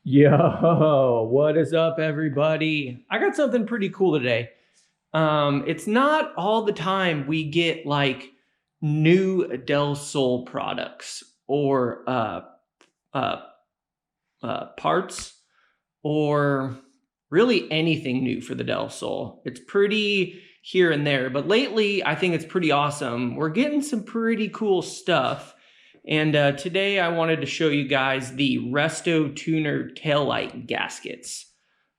Yo, what is up, everybody? I got something pretty cool today. It's not all the time we get like new Sol products or parts or really anything new for the Sol. It's pretty here and there, but lately I think it's pretty awesome. We're getting some pretty cool stuff. And today I wanted to show you guys the RestoTuner Taillight Gaskets.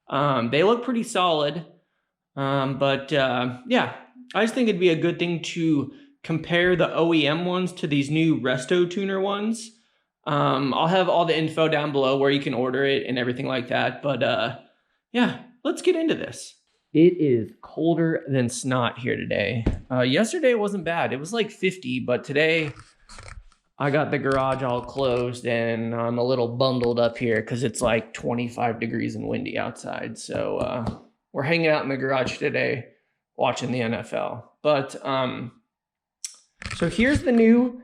They look pretty solid, yeah, I just think it'd be a good thing to compare the OEM ones to these new RestoTuner ones. I'll have all the info down below where you can order it and everything like that, but yeah, let's get into this. It is colder than snot here today. Yesterday it wasn't bad. It was like 50, but today I got the garage all closed and I'm a little bundled up here because it's like 25 degrees and windy outside. So we're hanging out in the garage today watching the NFL. But so here's the new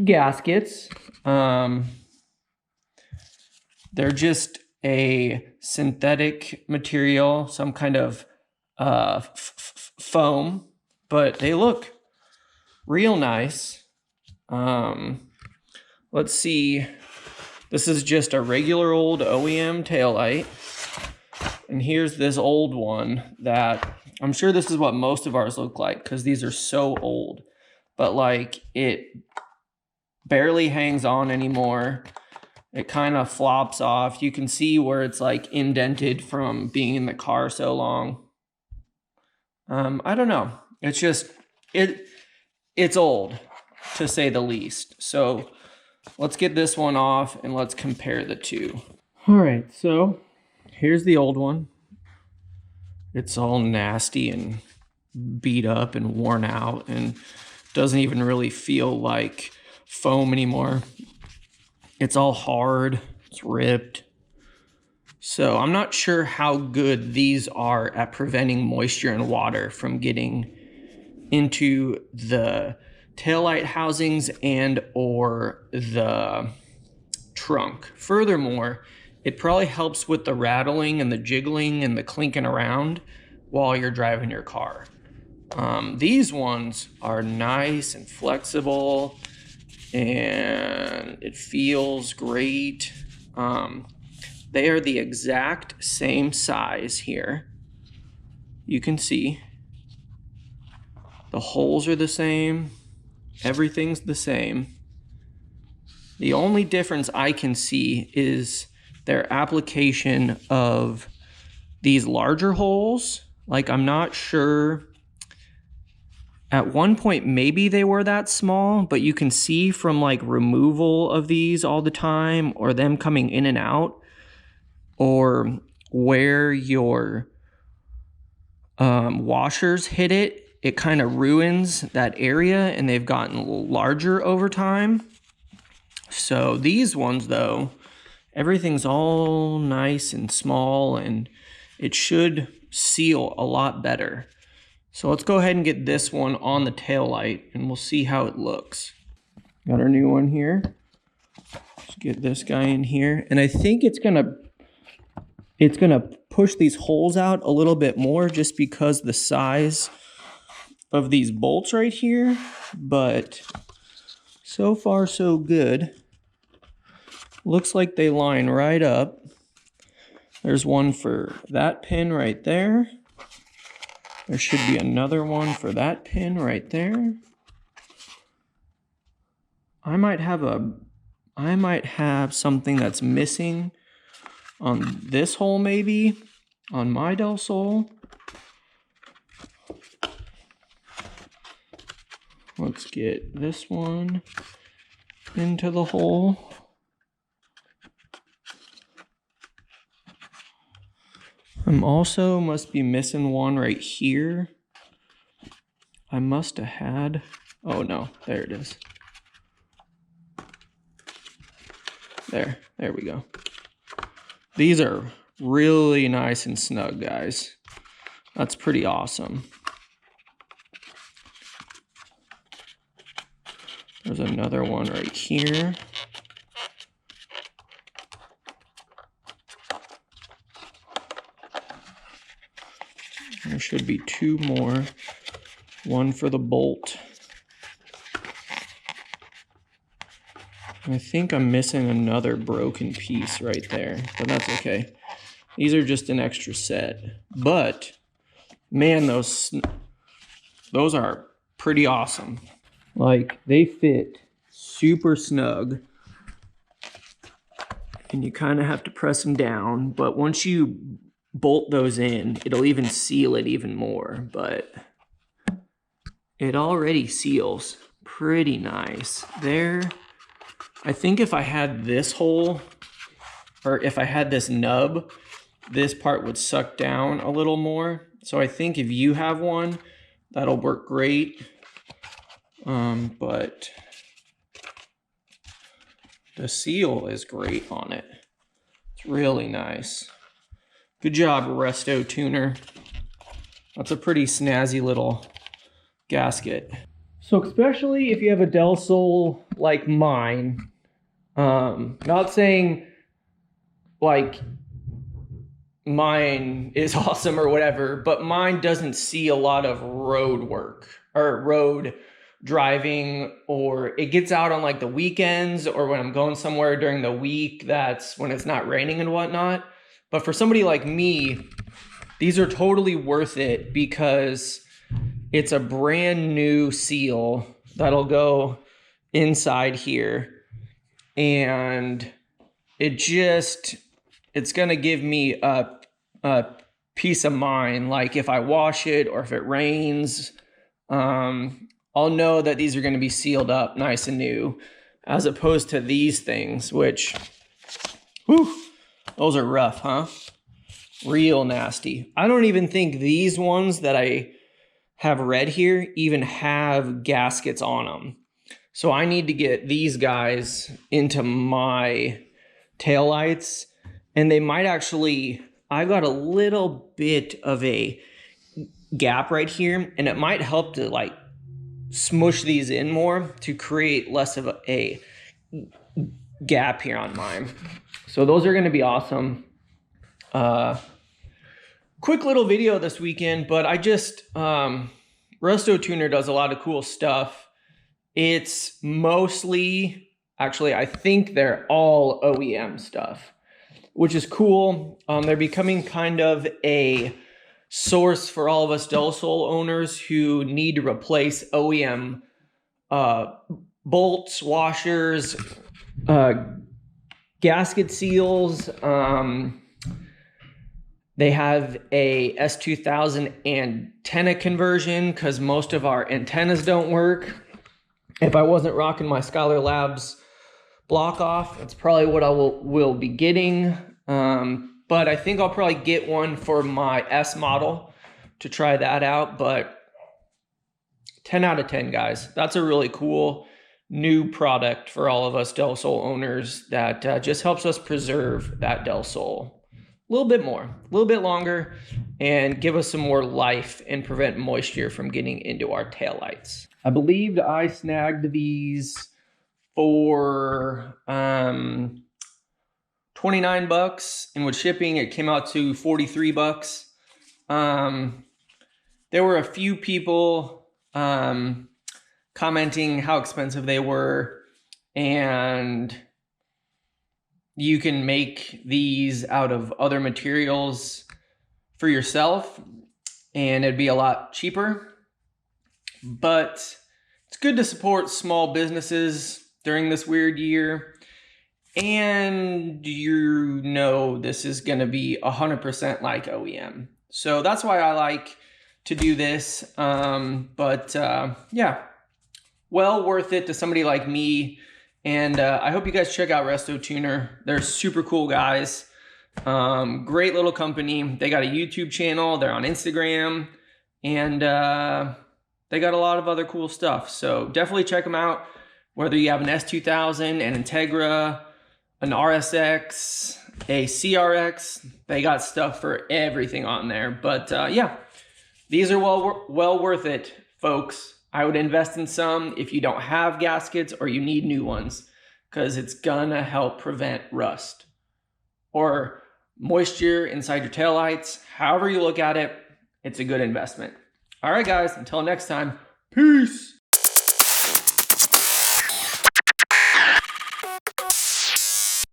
gaskets. They're just a synthetic material, some kind of foam, but they look real nice. Let's see. This is just a regular old OEM taillight. And here's this old one that I'm sure this is what most of ours look like because these are so old. But like it barely hangs on anymore. It kind of flops off. You can see where it's like indented from being in the car so long. I don't know. It's just, it's old to say the least. So let's get this one off and let's compare the two. All right, so here's the old one. It's all nasty and beat up and worn out and doesn't even really feel like foam anymore. It's all hard, it's ripped. So I'm not sure how good these are at preventing moisture and water from getting into the taillight housings and or the trunk. Furthermore, it probably helps with the rattling and the jiggling and the clinking around while you're driving your car. These ones are nice and flexible and it feels great. They are the exact same size here. You can see the holes are the same. Everything's the same. The only difference I can see is their application of these larger holes. Like I'm not sure. At one point, maybe they were that small, but you can see from like removal of these all the time or them coming in and out or where your washers hit it, it kind of ruins that area and they've gotten larger over time. So these ones though, everything's all nice and small and it should seal a lot better. So let's go ahead and get this one on the taillight and we'll see how it looks. Got our new one here. Let's get this guy in here. And I think it's gonna push these holes out a little bit more just because the size of these bolts right here, but so far so good. Looks like they line right up. There's one for that pin right there. There should be another one for that pin right there. I might have something that's missing on this hole maybe, on my Sol. Let's get this one into the hole. I'm also must be missing one right here. I must have had, oh no, there it is. There we go. These are really nice and snug, guys. That's pretty awesome. There's another one right here. should be 2 more. 1 for the bolt. I think I'm missing another broken piece right there, but that's okay. These are just an extra set. But, man, those are pretty awesome. Like, they fit super snug. And you kind of have to press them down. But once you bolt those in, it'll even seal it even more. But it already seals pretty nice. There, I think if I had this hole, or if I had this nub, this part would suck down a little more. So I think if you have one, that'll work great. But the seal is great on it. It's really nice. Good job, RestoTuner. That's a pretty snazzy little gasket. So especially if you have a Del Sol like mine, not saying like mine is awesome or whatever, but mine doesn't see a lot of road work or road driving, or it gets out on like the weekends or when I'm going somewhere during the week, that's when it's not raining and whatnot. But for somebody like me, these are totally worth it because it's a brand new seal that'll go inside here, and it's gonna give me a peace of mind. Like if I wash it or if it rains, I'll know that these are gonna be sealed up nice and new, as opposed to these things, which, whew, those are rough, huh? Real nasty. I don't even think these ones that I have red here even have gaskets on them. So I need to get these guys into my taillights, and they might actually, I got a little bit of a gap right here, and it might help to like smush these in more to create less of a gap here on mine. So those are going to be awesome. Quick little video this weekend, but I just, RestoTuner does a lot of cool stuff. It's mostly, actually, I think they're all OEM stuff, which is cool. They're becoming kind of a source for all of us Del Sol owners who need to replace OEM bolts, washers, gasket seals. They have a S2000 antenna conversion because most of our antennas don't work. If I wasn't rocking my Scholar Labs block off, that's probably what I will be getting. But I think I'll probably get one for my S model to try that out. But 10 out of 10, guys. That's a really cool new product for all of us Del Sol owners that just helps us preserve that Del Sol a little bit more, a little bit longer, and give us some more life and prevent moisture from getting into our taillights. I believed I snagged these for 29 bucks, and with shipping it came out to 43 bucks. There were a few people commenting how expensive they were, and you can make these out of other materials for yourself and it'd be a lot cheaper. But it's good to support small businesses during this weird year. And you know this is going to be 100% like OEM. So that's why I like to do this. Yeah, well worth it to somebody like me. And I hope you guys check out RestoTuner. They're super cool guys. Great little company. They got a YouTube channel. They're on Instagram. And they got a lot of other cool stuff. So definitely check them out. Whether you have an S2000, an Integra, an RSX, a CRX, they got stuff for everything on there. But yeah, these are well worth it, folks. I would invest in some if you don't have gaskets or you need new ones, because it's gonna help prevent rust or moisture inside your taillights, however you look at it. it's a good investment. All right, guys, until next time, peace.